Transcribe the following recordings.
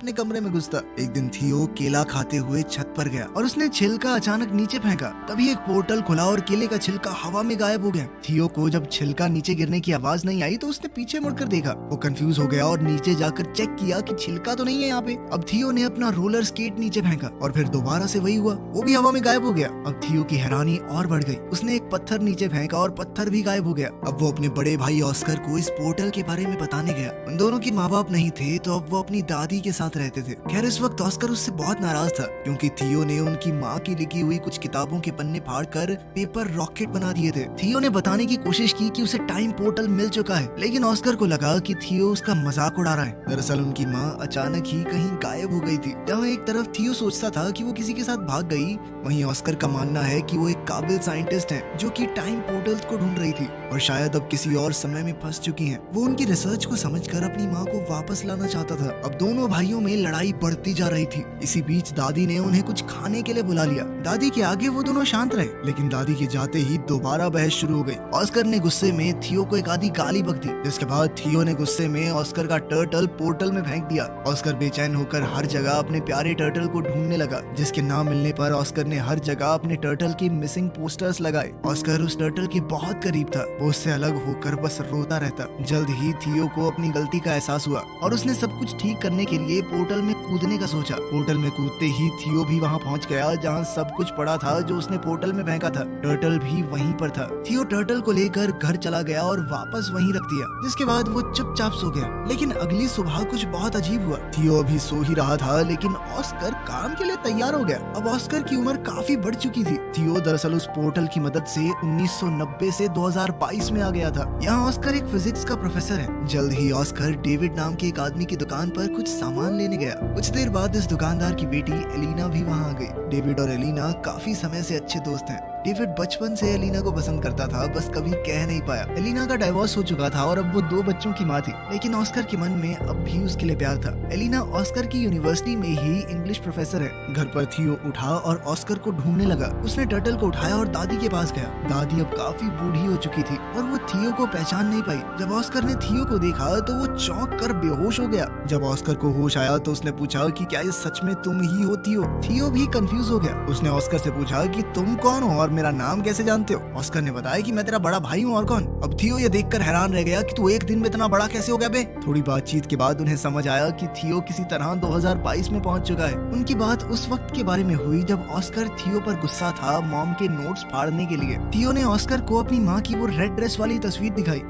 अपने कमरे में घुसता। एक दिन थियो केला खाते हुए छत पर गया और उसने छिलका अचानक नीचे फेंका। तभी एक पोर्टल खुला और केले का छिलका हवा में गायब हो गया। थियो को जब छिलका नीचे गिरने की आवाज नहीं आई तो उसने पीछे मुड़कर देखा। वो कंफ्यूज हो गया और नीचे जाकर चेक किया कि छिलका तो नहीं है यहाँ पे। अब थियो ने अपना रोलर स्केट नीचे फेंका और फिर दोबारा से वही हुआ, वो भी हवा में गायब हो गया। अब थियो की हैरानी और बढ़ गई। उसने एक पत्थर नीचे फेंका और पत्थर भी गायब हो गया। अब वो अपने बड़े भाई ऑस्कर को इस पोर्टल के बारे में बताने गया। उन दोनों के माँ बाप नहीं थे तो अब वो अपनी दादी के साथ रहते थे। खैर इस वक्त ऑस्कर उससे बहुत नाराज था क्योंकि थियो ने उनकी माँ की लिखी हुई कुछ किताबों के पन्ने फाड़कर पेपर रॉकेट बना दिए थे। थियो ने बताने की कोशिश की कि उसे टाइम पोर्टल मिल चुका है, लेकिन ऑस्कर को लगा कि थियो उसका मजाक उड़ा रहा है। दरअसल उनकी माँ अचानक ही कहीं गायब हो गई थी। जहाँ एक तरफ थियो सोचता था कि वो किसी के साथ भाग गई, वहीं ऑस्कर का मानना है कि वो एक काबिल साइंटिस्ट है जो कि टाइम पोर्टल्स को ढूंढ रही थी और शायद अब किसी और समय में फंस चुकी है। वो उनकी रिसर्च को समझकर अपनी माँ को वापस लाना चाहता था। अब दोनों भाइयों में लड़ाई बढ़ती जा रही थी। इसी बीच दादी ने उन्हें कुछ खाने के लिए बुला लिया। दादी के आगे वो दोनों शांत रहे, लेकिन दादी के जाते ही दोबारा बहस शुरू हो गई। ऑस्कर ने गुस्से में थियो को एक आधी गाली बक दी, जिसके बाद थियो ने गुस्से में ऑस्कर का टर्टल पोर्टल में फेंक दिया। ऑस्कर बेचैन होकर हर जगह अपने प्यारे टर्टल को ढूंढने लगा, जिसके ना मिलने पर ऑस्कर ने हर जगह अपने टर्टल की मिसिंग पोस्टर्स लगाए। ऑस्कर उस टर्टल के बहुत करीब था, वो उससे अलग होकर बस रोता रहता। जल्द ही थियो को अपनी गलती का एहसास हुआ और उसने सब कुछ ठीक करने के लिए पोर्टल में कूदने का सोचा। पोर्टल में कूदते ही थियो भी वहाँ पहुँच गया जहाँ सब कुछ पड़ा था जो उसने पोर्टल में फेंका था। टर्टल भी वहीं पर था। थियो टर्टल को लेकर घर चला गया और वापस वहीं रख दिया, जिसके बाद वो चुपचाप सो गया। लेकिन अगली सुबह कुछ बहुत अजीब हुआ। थियो अभी सो ही रहा था, लेकिन ऑस्कर काम के लिए तैयार हो गया। अब ऑस्कर की उम्र काफी बढ़ चुकी थी। थियो दरअसल उस पोर्टल की मदद से 1990 से 2022 में आ गया था। यहाँ ऑस्कर एक फिजिक्स का प्रोफेसर है। जल्द ही ऑस्कर डेविड नाम के एक आदमी की दुकान पर कुछ सामान लेने गया। कुछ देर बाद इस दुकानदार की बेटी एलिना भी वहाँ आ गई। डेविड और एलिना काफी समय से अच्छे दोस्त हैं। डेविड बचपन से एलिना को पसंद करता था, बस कभी कह नहीं पाया। एलिना का डाइवोर्स हो चुका था और अब वो 2 बच्चों की माँ थी, लेकिन ऑस्कर के मन में अब भी उसके लिए प्यार था। एलिना ऑस्कर की यूनिवर्सिटी में ही इंग्लिश प्रोफेसर है। घर पर थियो उठा और ऑस्कर को ढूंढने लगा। उसने टर्टल को उठाया और दादी के पास गया। दादी अब काफी बूढ़ी हो चुकी थी और वो थियो को पहचान नहीं पाई। जब ऑस्कर ने थियो को देखा तो वो चौंक कर बेहोश हो गया। जब ऑस्कर को होश आया तो उसने पूछा कि क्या ये सच में तुम ही हो थियो? थियो भी कंफ्यूज हो गया। उसने ऑस्कर से पूछा कि तुम कौन हो और मेरा नाम कैसे जानते हो? ऑस्कर ने बताया कि मैं तेरा बड़ा भाई हूँ, और कौन? अब थियो ये देखकर हैरान रह गया कि तू एक दिन में इतना बड़ा कैसे हो गया बे? थोड़ी बातचीत के बाद उन्हें समझ आया कि थियो किसी तरह 2022 में पहुंच चुका है। उनकी बात उस वक्त के बारे में हुई जब ऑस्कर थियो पर गुस्सा था मॉम के नोट्स फाड़ने के लिए। थियो ने ऑस्कर को अपनी माँ की वो रेड ड्रेस वाली तस्वीर दिखाई।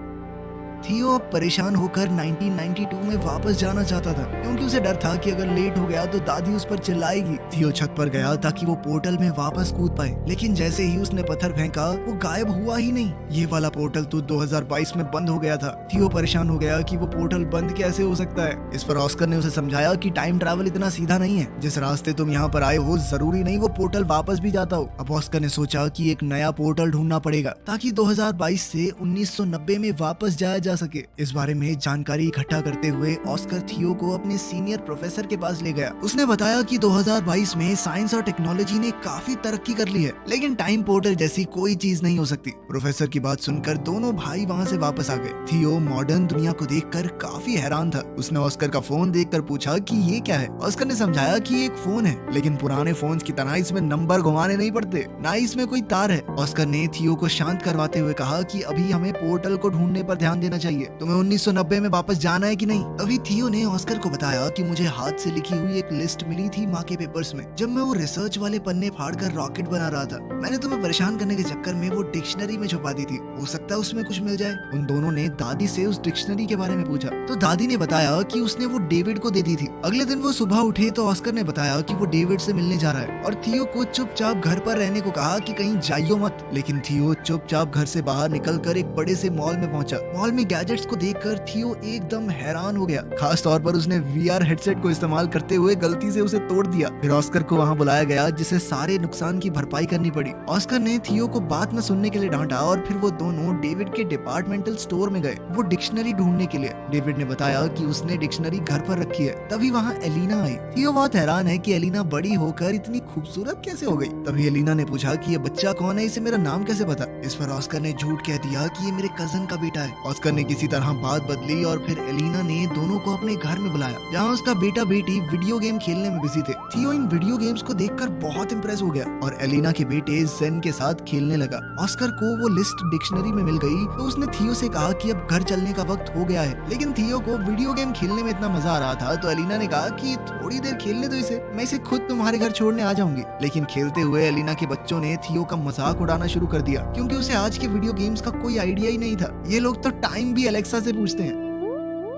थियो अब परेशान होकर 1992 में वापस जाना चाहता था क्योंकि उसे डर था कि अगर लेट हो गया तो दादी उस पर चिल्लाएगी। थियो छत पर गया ताकि वो पोर्टल में वापस कूद पाए, लेकिन जैसे ही उसने पत्थर फेंका वो गायब हुआ ही नहीं। ये वाला पोर्टल तो 2022 में बंद हो गया था। थियो परेशान हो गया कि वो पोर्टल बंद कैसे हो सकता है। इस पर ऑस्कर ने उसे समझाया कि टाइम ट्रैवल इतना सीधा नहीं है। जिस रास्ते तुम यहाँ पर आए हो जरूरी नहीं वो पोर्टल वापस भी जाता हो। अब ऑस्कर ने सोचा कि एक नया पोर्टल ढूंढना पड़ेगा ताकि 2022 से 1990 में वापस जाया जा सके। इस बारे में जानकारी इकट्ठा करते हुए ऑस्कर थियो को अपने सीनियर प्रोफेसर के पास ले गया। उसने बताया कि 2022 में साइंस और टेक्नोलॉजी ने काफी तरक्की कर ली है, लेकिन टाइम पोर्टल जैसी कोई चीज नहीं हो सकती। प्रोफेसर की बात सुनकर दोनों भाई वहाँ से वापस आ गए। थियो मॉडर्न दुनिया को देखकर काफी हैरान था। उसने ऑस्कर का फोन देखकर पूछा कि ये क्या है। ऑस्कर ने समझाया कि ये एक फोन है, लेकिन पुराने फोन की तरह इसमें नंबर घुमाने नहीं पड़ते, ना ही इसमें कोई तार है। ऑस्कर ने थियो को शांत करवाते हुए कहा कि अभी हमें पोर्टल को ढूंढने पर ध्यान देना चाहिए। तुम्हें 1990 में वापस जाना है कि नहीं? अभी थियो ने ऑस्कर को बताया कि मुझे हाथ से लिखी हुई एक लिस्ट मिली थी माँ के पेपर्स में जब मैं वो रिसर्च वाले पन्ने फाड़कर रॉकेट बना रहा था। मैंने तुम्हें परेशान करने के चक्कर में वो डिक्शनरी में छुपा दी थी, हो सकता है उसमें कुछ मिल जाए। उन दोनों ने दादी से उस डिक्शनरी के बारे में पूछा तो दादी ने बताया कि उसने वो डेविड को दे दी थी। अगले दिन वो सुबह उठे तो ऑस्कर ने बताया कि वो डेविड से मिलने जा रहा है और थियो को चुपचाप घर पर रहने को कहा कि कहीं जाइयो मत। लेकिन थियो चुपचाप घर से बाहर निकलकर एक बड़े से मॉल में पहुंचा। मॉल में गैजेट्स को देखकर थियो एकदम हैरान हो गया। खास तौर पर उसने वीआर हेडसेट को इस्तेमाल करते हुए गलती से उसे तोड़ दिया। फिर ऑस्कर को वहां बुलाया गया जिसे सारे नुकसान की भरपाई करनी पड़ी। ऑस्कर ने थियो को बात न सुनने के लिए डांटा और फिर वो दोनों डेविड के डिपार्टमेंटल स्टोर में गए वो डिक्शनरी ढूंढने के लिए। डेविड ने बताया कि उसने डिक्शनरी घर पर रखी है। तभी वहाँ एलिना आई। थियो बहुत हैरान है कि एलिना बड़ी होकर इतनी खूबसूरत कैसे हो गई। तभी एलिना ने पूछा कि ये बच्चा कौन है, इसे मेरा नाम कैसे पता। इस पर ऑस्कर ने झूठ कह दिया कि ये मेरे कजन का बेटा है। ऑस्कर ने ने किसी तरह बात बदली और फिर एलिना ने दोनों को अपने घर में बुलाया, जहाँ उसका बेटा बेटी वीडियो गेम खेलने में बिजी थे। थियो इन वीडियो गेम्स को देखकर बहुत इम्प्रेस हो गया और एलिना के बेटे जेन के साथ खेलने लगा। ऑस्कर को वो लिस्ट डिक्शनरी में मिल गई तो उसने थियो से कहा कि अब घर चलने का वक्त हो गया है। लेकिन थियो को वीडियो गेम खेलने में इतना मजा आ रहा था तो एलिना ने कहा कि थोड़ी देर खेलने दो इसे, मैं इसे खुद तुम्हारे घर छोड़ने आ जाऊंगी। लेकिन खेलते हुए एलिना के बच्चों ने थियो का मजाक उड़ाना शुरू कर दिया, क्योंकि उसे आज के वीडियो गेम्स का कोई आइडिया ही नहीं था। ये लोग तो टाइम भी अलेक्सा से पूछते हैं।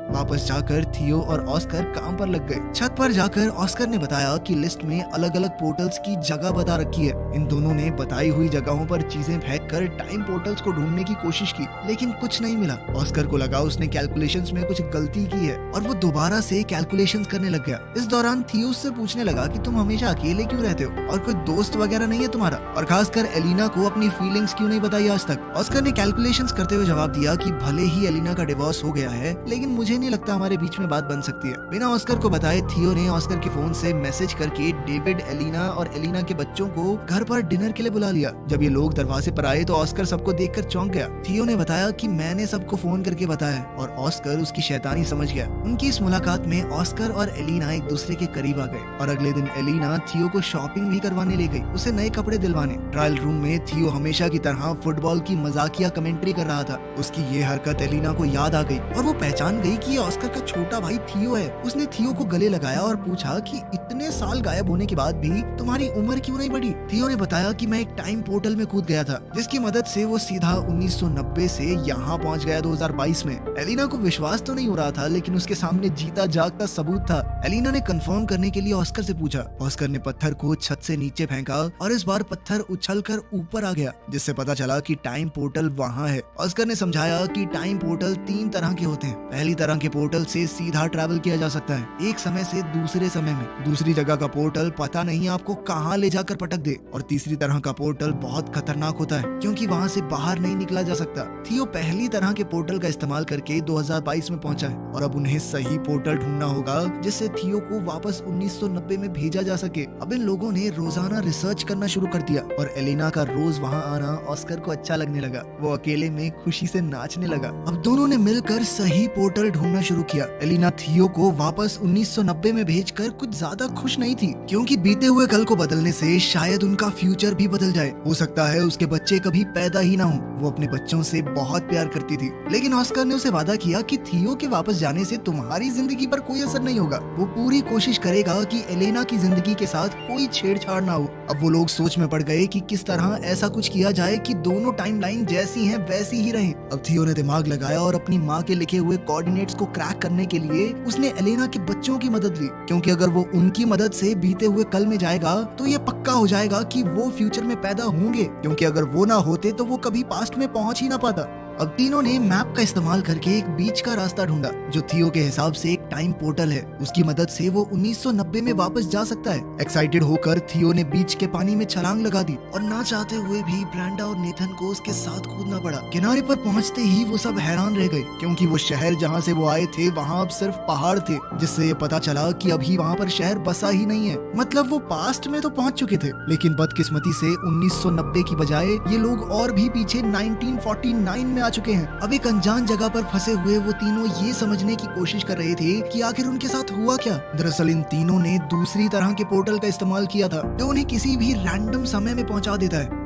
वापस जाकर थियो और ऑस्कर काम पर लग गए। छत पर जाकर ऑस्कर ने बताया कि लिस्ट में अलग अलग पोर्टल्स की जगह बता रखी है। इन दोनों ने बताई हुई जगहों पर चीजें फेंक कर टाइम पोर्टल्स को ढूंढने की कोशिश की, लेकिन कुछ नहीं मिला। ऑस्कर को लगा उसने कैलकुलेशंस में कुछ गलती की है और वो दोबारा से कैलकुलेशंस करने लग गया। इस दौरान थियो उससे पूछने लगा कि तुम हमेशा अकेले क्यों रहते हो और कोई दोस्त वगैरह नहीं है तुम्हारा, और खासकर एलिना को अपनी फीलिंग्स क्यों नहीं बताई आज तक। ऑस्कर ने कैलकुलेशंस करते हुए जवाब दिया कि भले ही एलिना का डिवोर्स हो गया है, लेकिन मुझे नहीं लगता हमारे बीच में बात बन सकती है। बिना ऑस्कर को बताए थियो ने ऑस्कर के फोन से मैसेज करके डेविड, एलिना और एलिना के बच्चों को घर पर डिनर के लिए बुला लिया। जब ये लोग दरवाजे पर आए तो ऑस्कर सबको देखकर चौंक गया। थियो ने बताया कि मैंने सबको फोन करके बताया और ऑस्कर उसकी शैतानी समझ गया। उनकी इस मुलाकात में ऑस्कर और एलिना एक दूसरे के करीब आ गए और अगले दिन एलिना थियो को शॉपिंग भी करवाने ले गई, उसे नए कपड़े दिलवाने। ट्रायल रूम में थियो हमेशा की तरह फुटबॉल की मजाकिया कमेंट्री कर रहा था। उसकी ये हरकत एलिना को याद आ गई और वो पहचान गई कि ये ऑस्कर का छोटा भाई थियो है। उसने थियो को गले लगाया और पूछा कि इतने साल गायब होने के बाद भी तुम्हारी उम्र क्यों नहीं बढ़ी। थियो ने बताया कि मैं एक टाइम पोर्टल में कूद गया था, जिसकी मदद से वो सीधा 1990 से यहाँ पहुँच गया 2022 में। एलिना को विश्वास तो नहीं हो रहा था, लेकिन उसके सामने जीता जागता सबूत था। एलिना ने कंफर्म करने के लिए ऑस्कर से पूछा। ऑस्कर ने पत्थर को छत से नीचे फेंका और इस बार पत्थर उछलकर ऊपर आ गया, जिससे पता चला कि टाइम पोर्टल वहाँ है। ऑस्कर ने समझाया कि टाइम पोर्टल 3 तरह के होते हैं। पहली तरह के पोर्टल से सीधा ट्रैवल किया जा सकता है, एक समय से दूसरे समय में। दूसरी जगह का पोर्टल पता नहीं आपको कहाँ ले जाकर पटक दे। और तीसरी तरह का पोर्टल बहुत खतरनाक होता है, क्योंकि वहाँ से बाहर नहीं निकला जा सकता। थियो पहली तरह के पोर्टल का इस्तेमाल करके 2022 में पहुंचा है और अब उन्हें सही पोर्टल ढूंढना होगा जिससे थियो को वापस 1990 में भेजा जा सके। अब इन लोगों ने रोजाना रिसर्च करना शुरू कर दिया और एलिना का रोज वहाँ आना ऑस्कर को अच्छा लगने लगा। वो अकेले में खुशी से नाचने लगा। अब दोनों ने मिलकर सही पोर्टल ढूंढना शुरू किया। एलिना थियो को वापस 1990 में भेजकर कुछ ज्यादा खुश नहीं थी, क्योंकि बीते हुए कल को बदलने से शायद उनका फ्यूचर भी बदल जाए। हो सकता है उसके बच्चे कभी पैदा ही ना हो। वो अपने बच्चों से बहुत प्यार करती थी, लेकिन ऑस्कर ने उसे वादा किया कि थियो के वापस जाने से तुम्हारी जिंदगी पर कोई असर नहीं होगा। वो पूरी कोशिश करेगा कि एलेना की जिंदगी के साथ कोई छेड़छाड़ ना हो। अब वो लोग सोच में पड़ गए कि किस तरह ऐसा कुछ किया जाए कि दोनों टाइमलाइन जैसी हैं वैसी ही रहें। अब थियो ने दिमाग लगाया और अपनी माँ के लिखे हुए कोऑर्डिनेट्स को क्रैक करने के लिए उसने एलेना के बच्चों की मदद ली, क्योंकि अगर वो उनकी मदद से बीते हुए कल में जाएगा तो ये पक्का हो जाएगा कि वो फ्यूचर में पैदा होंगे, क्योंकि अगर वो ना होते तो वो कभी पास्ट में पहुंच ही ना पाता। अब तीनों ने मैप का इस्तेमाल करके एक बीच का रास्ता ढूंढा जो थियो के हिसाब से एक टाइम पोर्टल है। उसकी मदद से वो 1990 में वापस जा सकता है। एक्साइटेड होकर थियो ने बीच के पानी में छलांग लगा दी और ना चाहते हुए भी ब्रांडा और नेथन को उसके साथ कूदना पड़ा। किनारे पर पहुंचते ही वो सब हैरान रह गए, क्योंकि वो शहर जहां से वो आए थे वहां अब सिर्फ पहाड़ थे, जिससे ये पता चला कि अभी वहां पर शहर बसा ही नहीं है। मतलब वो पास्ट में तो पहुंच चुके थे, लेकिन बदकिस्मती से 1990 की बजाय ये लोग और भी पीछे 1949 में आ चुके हैं। अब एक अनजान जगह पर फंसे हुए वो तीनों ये समझने की कोशिश कर रहे थे कि आखिर उनके साथ हुआ क्या। दरअसल इन तीनों ने दूसरी तरह के पोर्टल का इस्तेमाल किया था जो उन्हें किसी भी रैंडम समय में पहुंचा देता है।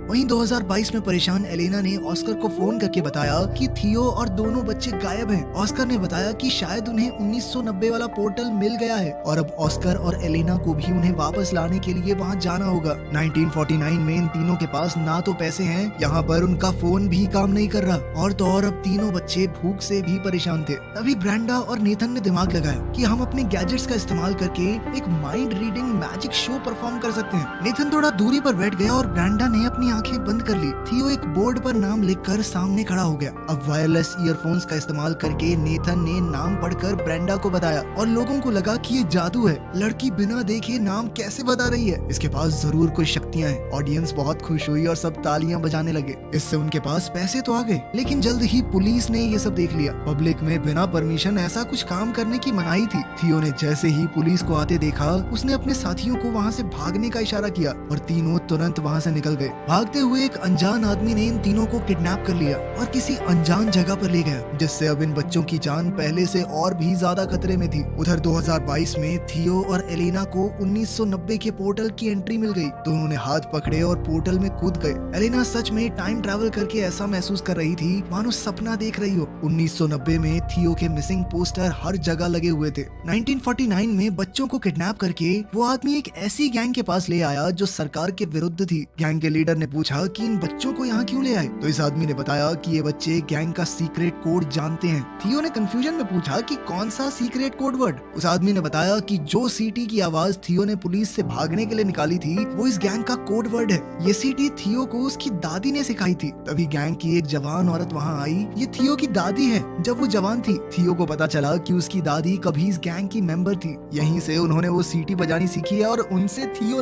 वहीं 2022 में परेशान एलेना ने ऑस्कर को फोन करके बताया कि थियो और दोनों बच्चे गायब हैं। ऑस्कर ने बताया कि शायद उन्हें 1990 वाला पोर्टल मिल गया है और अब ऑस्कर और एलेना को भी उन्हें वापस लाने के लिए वहां जाना होगा। 1949 में इन तीनों के पास ना तो पैसे हैं, यहाँ पर उनका फोन भी काम नहीं कर रहा और तो और अब तीनों बच्चे भूख से भी परेशान थे। तभी ब्रांडा और नेथन ने दिमाग लगाया कि हम अपने गैजेट्स का इस्तेमाल करके एक mind reading magic show perform कर सकते हैं। नेथन थोड़ा दूरी पर बैठ गया और ब्रांडा ने अपनी आंखें बंद कर ली। थियो एक बोर्ड पर नाम लिखकर सामने खड़ा हो गया। अब वायरलेस ईयरफोन्स का इस्तेमाल करके नेथन ने नाम पढ़कर ब्रेंडा को बताया और लोगों को लगा कि ये जादू है। लड़की बिना देखे नाम कैसे बता रही है, इसके पास जरूर कोई शक्तियां हैं। ऑडियंस बहुत खुश हुई और सब तालियां बजाने लगे। इससे उनके पास पैसे तो आ गए, लेकिन जल्द ही पुलिस ने ये सब देख लिया। पब्लिक में बिना परमिशन ऐसा कुछ काम करने की मनाही थी। थियो ने जैसे ही पुलिस को आते देखा, उसने अपने साथियों को वहाँ से भागने का इशारा किया और तीनों तुरंत वहाँ से निकल गए। भागते हुए एक अनजान आदमी ने इन तीनों को किडनैप कर लिया और किसी अनजान जगह पर ले गया, जिससे अब इन बच्चों की जान पहले से और भी ज्यादा खतरे में थी। उधर 2022 में थियो और एलेना को 1990 के पोर्टल की एंट्री मिल गई। दोनों ने हाथ पकड़े और पोर्टल में कूद गए। एलेना सच में टाइम ट्रैवल करके ऐसा महसूस कर रही थी मानो सपना देख रही हो। 1990 में थियो के मिसिंग पोस्टर हर जगह लगे हुए थे। 1949 में बच्चों को किडनैप करके वो आदमी एक ऐसी गैंग के पास ले आया जो सरकार के विरुद्ध थी। गैंग के लीडर ने पूछा कि इन बच्चों को यहाँ क्यों ले आए, तो इस आदमी ने बताया कि ये बच्चे गैंग का सीक्रेट कोड जानते हैं। थियो ने कंफ्यूजन में पूछा कि कौन सा सीक्रेट कोड वर्ड। उस आदमी ने बताया कि जो सीटी की आवाज थियो ने पुलिस से भागने के लिए निकाली थी वो इस गैंग का कोड वर्ड है। ये सीटी थियो को उसकी दादी ने सिखाई थी। तभी गैंग की एक जवान औरत वहाँ आई। ये थियो की दादी है। जब वो जवान थी थियो को पता चला कि उसकी दादी कभी इस गैंग की मेंबर थी। यहीं से उन्होंने वो सीटी बजानी सीखी है और उनसे थियो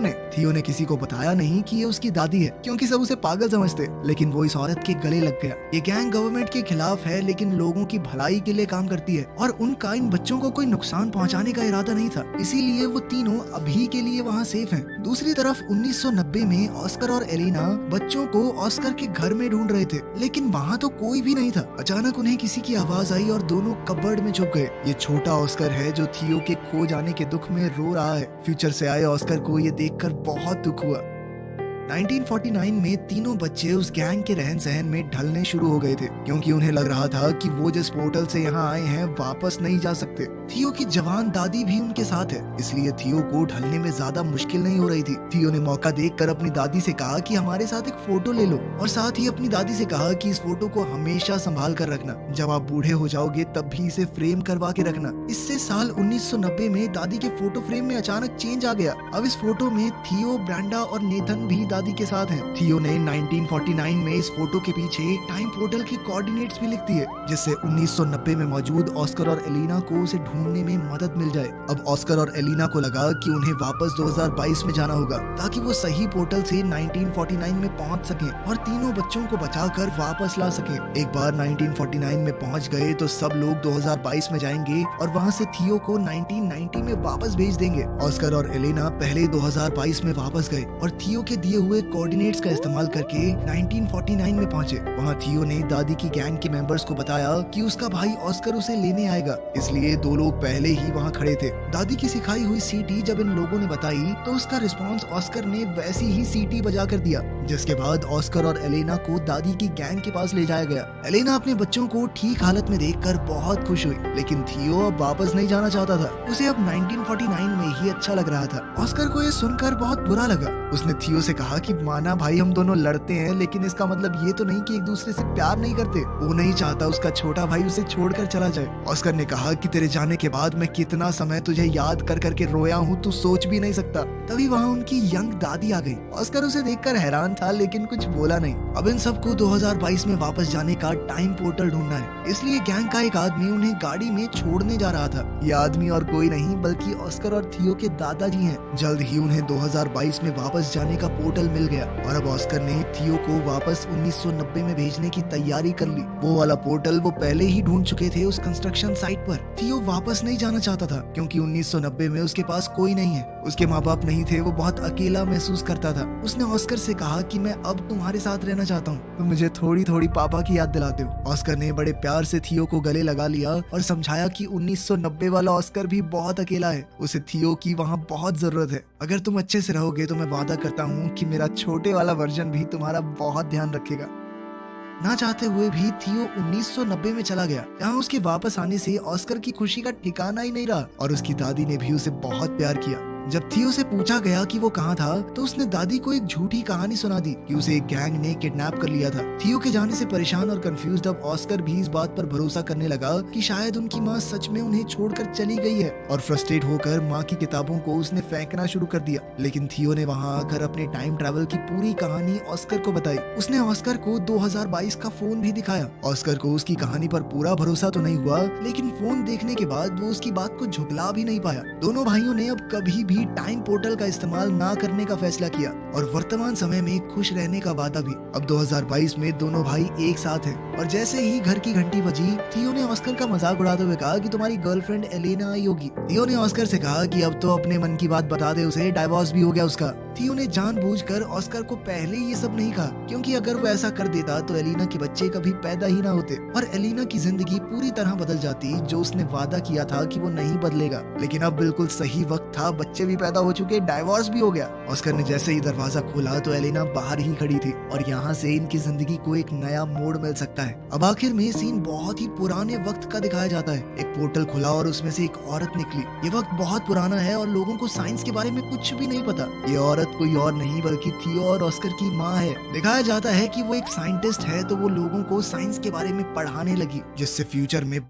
ने किसी को बताया नहीं कि ये उसकी दादी है, क्योंकि सब उसे पागल समझते। लेकिन वो इस औरत के गले लग गया। ये गैंग गवर्नमेंट के खिलाफ है लेकिन लोगों की भलाई के लिए काम करती है और उनका इन बच्चों को कोई नुकसान पहुंचाने का इरादा नहीं था, इसीलिए वो तीनों अभी के लिए वहाँ सेफ हैं। दूसरी तरफ 1990 में ऑस्कर और एलेना बच्चों को ऑस्कर के घर में ढूंढ रहे थे, लेकिन वहाँ तो कोई भी नहीं था। अचानक उन्हें किसी की आवाज आई और दोनों कबर्ड में छुप गए। ये छोटा ऑस्कर है जो थियो के खो जाने के दुख में रो रहा है। फ्यूचर से आए ऑस्कर को ये देखकर बहुत दुख हुआ। 1949 में तीनों बच्चे उस गैंग के रहन सहन में ढलने शुरू हो गए थे, क्योंकि उन्हें लग रहा था कि वो जिस पोर्टल से यहाँ आए हैं वापस नहीं जा सकते। थियो की जवान दादी भी उनके साथ है, इसलिए थियो को ढलने में ज्यादा मुश्किल नहीं हो रही थी। थियो ने मौका देखकर अपनी दादी से कहा कि हमारे साथ एक फोटो ले लो, और साथ ही अपनी दादी से कहा कि इस फोटो को हमेशा संभाल कर रखना। जब आप बूढ़े हो जाओगे तब भी इसे फ्रेम करवा के रखना। इससे साल 1990 में दादी के फोटो फ्रेम में अचानक चेंज आ गया। अब इस फोटो में थियो, ब्रांडा और नेथन भी दादी के साथ हैं। थियो ने 1949 में इस फोटो के पीछे टाइम पोर्टल की कोऑर्डिनेट्स भी लिख दी है, जिससे 1990 में मौजूद ऑस्कर और एलिना को उसे ढूंढने में मदद मिल जाए। अब ऑस्कर और एलिना को लगा कि उन्हें वापस 2022 में जाना होगा ताकि वो सही पोर्टल से 1949 में पहुंच सके और तीनों बच्चों को बचाकर वापस ला सके। एक बार 1949 में पहुंच गए तो सब लोग 2022 में जाएंगे और वहां से थियो को 1990 में वापस भेज देंगे। ऑस्कर और एलिना पहले 2022 में वापस गए और थियो के दिए हुए कोऑर्डिनेट्स का इस्तेमाल करके 1949 में पहुंचे। वहां थियो ने दादी की गैंग के मेंबर्स को बताया कि उसका भाई ऑस्कर उसे लेने आएगा, इसलिए दो लोग पहले ही वहां खड़े थे। दादी की सिखाई हुई सीटी जब इन लोगों ने बताई तो उसका रिस्पॉन्स ऑस्कर ने वैसी ही सीटी बजा कर दिया, जिसके बाद ऑस्कर और एलेना को दादी की गैंग के पास ले जाया गया। एलेना अपने बच्चों को ठीक हालत में देखकर बहुत खुश हुई, लेकिन थियो अब वापस नहीं जाना चाहता था। उसे अब 1949 में ही अच्छा लग रहा था। ऑस्कर को ये सुनकर बहुत बुरा लगा। उसने थियो से कहा कि माना भाई हम दोनों लड़ते हैं, लेकिन इसका मतलब ये तो नहीं कि एक दूसरे से प्यार नहीं करते। वो नहीं चाहता उसका छोटा भाई उसे छोड़कर चला जाए। ऑस्कर ने कहा कि तेरे जाने के बाद मैं कितना समय तुझे याद कर करके रोया हूँ, तू सोच भी नहीं सकता। तभी वहाँ उनकी यंग दादी आ गई। ऑस्कर उसे देखकर हैरान था, लेकिन कुछ बोला नहीं। अब इन सबको 2022 में वापस जाने का टाइम पोर्टल ढूंढना है, इसलिए गैंग का एक आदमी उन्हें गाड़ी में छोड़ने जा रहा था। ये आदमी और कोई नहीं बल्कि ऑस्कर और थियो के दादाजी हैं। जल्द ही उन्हें 2022 में वापस जाने का पोर्टल मिल गया और अब ऑस्कर ने थियो को वापस 1990 में भेजने की तैयारी कर ली। वो वाला पोर्टल वो पहले ही ढूंढ चुके थे उस कंस्ट्रक्शन साइट पर। थियो वापस नहीं जाना चाहता था क्योंकि 1990 में उसके पास कोई नहीं है, उसके माँ बाप नहीं थे, वो बहुत अकेला महसूस करता था। उसने ऑस्कर से कहा कि मैं अब तुम्हारे साथ रहना चाहता हूँ, तो मुझे थोड़ी थोड़ी पापा की याद दिलाते हो। ऑस्कर ने बड़े प्यार से थियो को गले लगा लिया और समझाया कि 1990 वाला ऑस्कर भी बहुत अकेला है, उसे थियो की वहाँ बहुत जरूरत है। अगर तुम अच्छे से रहोगे तो मैं वादा करता हूँ कि मेरा छोटे वाला वर्जन भी तुम्हारा बहुत ध्यान रखेगा। ना चाहते हुए भी थियो 1990 में चला गया, जहाँ उसके वापस आने से ऑस्कर की खुशी का ठिकाना ही नहीं रहा और उसकी दादी ने भी उसे बहुत प्यार किया। जब थियो से पूछा गया कि वो कहाँ था तो उसने दादी को एक झूठी कहानी सुना दी कि उसे एक गैंग ने किडनैप कर लिया था। थियो के जाने से परेशान और कंफ्यूज्ड अब ऑस्कर भी इस बात पर भरोसा करने लगा कि शायद उनकी माँ सच में उन्हें छोड़कर चली गई है और फ्रस्ट्रेट होकर माँ की किताबों को उसने फेंकना शुरू कर दिया। लेकिन थियो ने वहाँ आकर अपने टाइम ट्रैवल की पूरी कहानी ऑस्कर को बताई। उसने ऑस्कर को 2022 का फोन भी दिखाया। ऑस्कर को उसकी कहानी पर पूरा भरोसा तो नहीं हुआ, लेकिन फोन देखने के बाद वो उसकी बात को झुकला भी नहीं पाया। दोनों भाइयों ने अब कभी भी टाइम पोर्टल का इस्तेमाल ना करने का फैसला किया और वर्तमान समय में खुश रहने का वादा भी। अब 2022 में दोनों भाई एक साथ हैं और जैसे ही घर की घंटी बजी, थियो ने ऑस्कर का मजाक उड़ाते हुए कहा कि तुम्हारी गर्लफ्रेंड एलेना आई होगी। थियो ने ऑस्कर से कहा कि अब तो अपने मन की बात बता दे उसे, डाइवोर्स भी हो गया उसका। थियो ने जानबूझकर ऑस्कर को पहले ये सब नहीं कहा, क्योंकि अगर वो ऐसा कर देता तो एलिना के बच्चे कभी पैदा ही ना होते और एलिना की जिंदगी पूरी तरह बदल जाती, जो उसने वादा किया था कि वो नहीं बदलेगा। लेकिन अब बिल्कुल सही वक्त था, बच्चे भी पैदा हो चुके, डाइवोर्स भी हो गया। ऑस्कर ने जैसे ही दरवाजा खोला तो एलिना बाहर ही खड़ी थी और यहाँ से इनकी जिंदगी को एक नया मोड़ मिल सकता है। अब आखिर में सीन बहुत ही पुराने वक्त का दिखाया जाता है। एक पोर्टल खुला और उसमें से एक औरत निकली। ये वक्त बहुत पुराना है और लोगों को साइंस के बारे में कुछ भी नहीं पता। ये औरत कोई और नहीं बल्कि थियो और ऑस्कर की माँ है। दिखाया जाता है कि वो एक साइंटिस्ट है, तो वो लोगों को साइंस के बारे में पढ़ाने लगी, जिससे फ्यूचर में